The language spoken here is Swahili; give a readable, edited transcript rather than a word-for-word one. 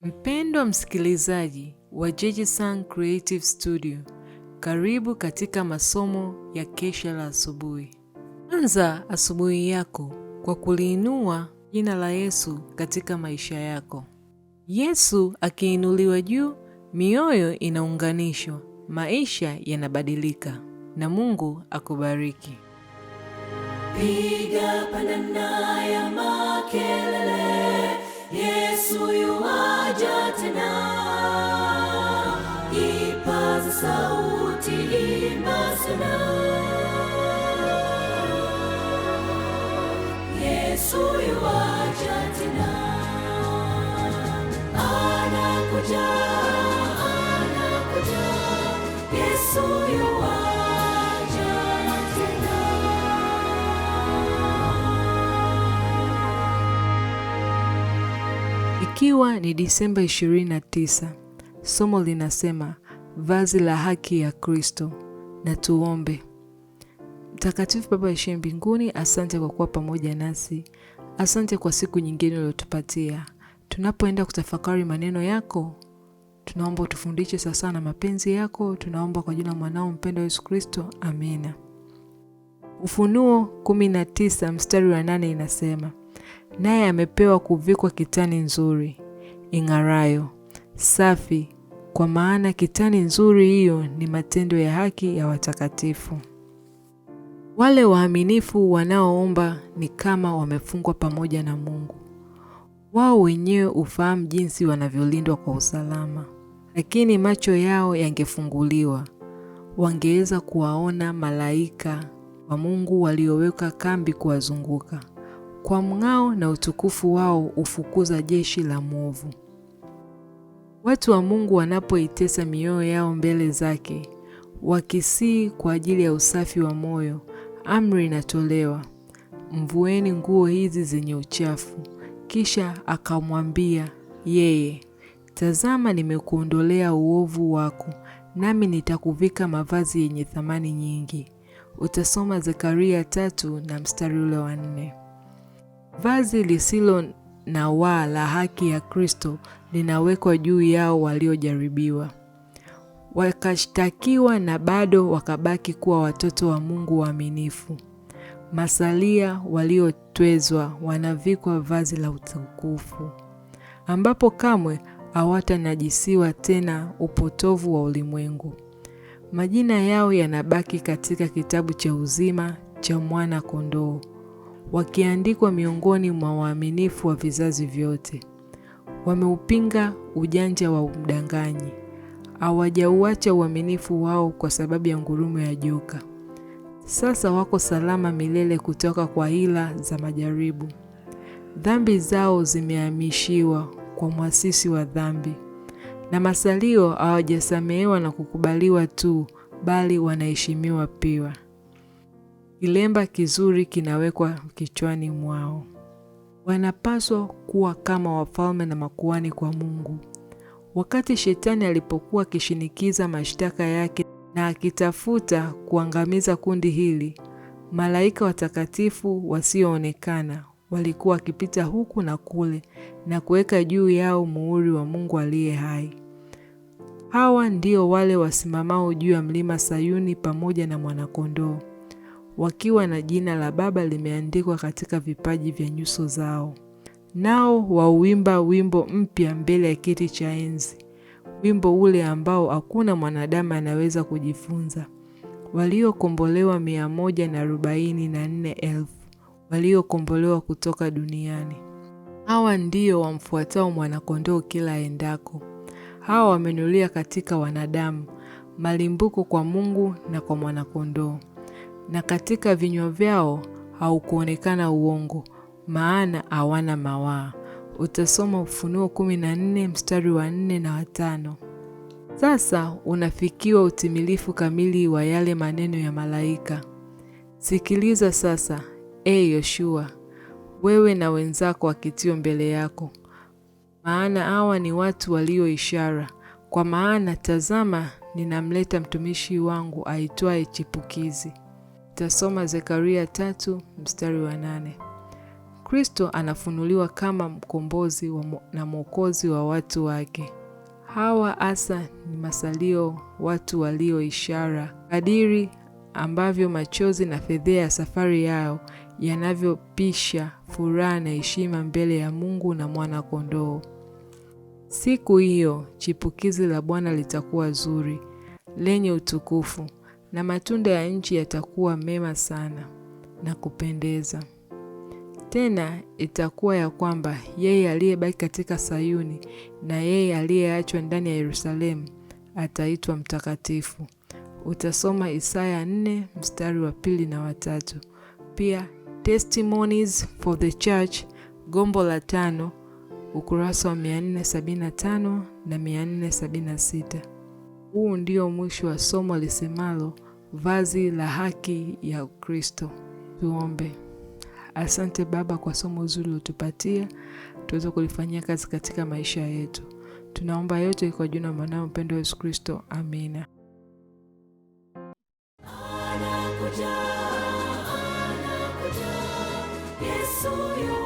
Mpendwa msikilizaji wa JJ-Sang Creative Studio, karibu katika masomo ya kesha la asubuhi. Anza asubuhi yako kwa kuliinua jina la Yesu katika maisha yako. Yesu akiinuliwa juu, mioyo inaunganishwa, maisha yanabadilika, na Mungu akubariki. Piga pandana ya makelele, Yesu yuaja tena. Ipaza sauti, imba sana. Yesu yuaja tena. Anakuja, anakuja. Yesu yuaja tena. Ikiwa ni Disemba 29, somo linasema vazi la haki ya Kristo. Na tuombe. Mtakatifu Baba yeshe mbinguni, asante kwa kuwa pamoja nasi. Asante kwa siku nyingine uliyotupatia. Tunapoenda kutafakari maneno yako, tunaomba utufundishe sasa na mapenzi yako. Tunaomba kwa jina la mwanao mpendwa Yesu Kristo. Amina. Ufunuo 19 mstari wa 8 inasema, naye amepewa kuvikwa kitani nzuri, ing'arayo, safi, kwa maana kitani nzuri hiyo ni matendo ya haki ya watakatifu. Wale waaminifu wanaoomba ni kama wamefungwa pamoja na Mungu. Wao wenyewe ufahamu jinsi wanavyolindwa kwa usalama. Lakini macho yao yangefunguliwa, wangeweza kuwaona malaika wa Mungu walioweka kambi kuwazunguka. Kwa mng'ao na utukufu wao ufukuza jeshi la mwovu. Watu wa Mungu wanapoitesa mioyo yao mbele zake, wakisii kwa ajili ya usafi wa moyo, amri inatolewa, mvueni nguo hizi zenye uchafu. Kisha akamwambia yeye, tazama nimekuondolea uovu wako, nami nitakuvika mavazi yenye thamani nyingi. Utasoma Zekaria 3 na mstari ule wa 4. Vazi lisilo na waa la haki ya Kristo linawekwa juu yao waliojaribiwa, wakashtakiwa na bado wakabaki kuwa watoto wa Mungu waaminifu. Masalia waliotwezwa wanavikwa vazi la utukufu, ambapo kamwe hawatanajisiwa tena upotovu wa ulimwengu. Majina yao yanabaki katika kitabu cha uzima cha mwana kondoo, wakiandikwa miongoni mwa waaminifu wa vizazi vyote. Wameupinga ujanja wa mdanganyi, hawajauacha uaminifu wao kwa sababu ya ngurumo ya joka. Sasa wako salama milele kutoka kwa hila za majaribu. Dhambi zao zimehamishiwa kwa mwasisi wa dhambi, na masalio hawajasamehewa na kukubaliwa tu, bali wanaheshimiwa pia. Kilemba kizuri kinawekwa kichwani mwao. Wanapaswa kuwa kama wafalme na makuhani kwa Mungu. Wakati shetani alipokuwa akishinikiza mashtaka yake na akitafuta kuangamiza kundi hili, malaika watakatifu wasioonekana walikuwa wakipita huku na kule na kuweka juu yao muhuri wa Mungu aliye hai. Hawa ndio wale wasimamao juu ya mlima Sayuni pamoja na mwanakondoo, wakiwa na jina la Baba limeandikwa katika vipaji vya nyuso zao. Nao wauimba wimbo mpya mbele ya kiti cha enzi, wimbo ule ambao hakuna mwanadamu anaweza kujifunza. Waliokombolewa 144,000 waliokombolewa kutoka duniani. Hawa ndio wamfuatao mwanakondoo kila endako. Hawa wamenulia katika wanadamu malimbuko kwa Mungu na kwa mwanakondoo, na katika vinywa vyao haukuonekana uongo, maana hawana mawaa. Utasoma Ufunuo 14 mstari wa 4 na wa 5. Sasa unafikiwa utimilifu kamili wa yale maneno ya malaika. Sikiliza sasa, Yoshua, wewe na wenzako wakitio mbele yako, maana hawa ni watu walio ishara. Kwa maana tazama, ninamleta mtumishi wangu aitwaye Chipukizi. Utasoma Zekaria 3 mstari wa 8. Kristo anafunuliwa kama mkombozi na mwokozi wa watu wake. Hawa hasa ni masalio, watu walio ishara, kadiri ambavyo machozi na fedheha ya safari yao yanavyopisha furaha na heshima mbele ya Mungu na mwana kondoo. Siku hiyo chipukizi la Bwana litakuwa zuri, lenye utukufu, na matunda ya nchi yatakuwa mema sana na kupendeza. Tena itakuwa ya kwamba yeye aliyebaki katika Sayuni na yeye aliyeachwa ndani ya Yerusalemu ataitwa mtakatifu. Utasoma Isaya 4 mstari wa 2 na 3. Pia Testimonies for the Church, gombo la 5, ukurasa wa 475 na 476. Huu ndio mwisho wa somo lisemalo vazi la haki ya Kristo. Tuombe. Asante Baba kwa somo zuri utupatia, tuweze kulifanyia kazi katika maisha yetu. Tunaomba yote kwa jina la mwanao mpendwa Yesu Kristo. Amina. Anakuja, Yesu yu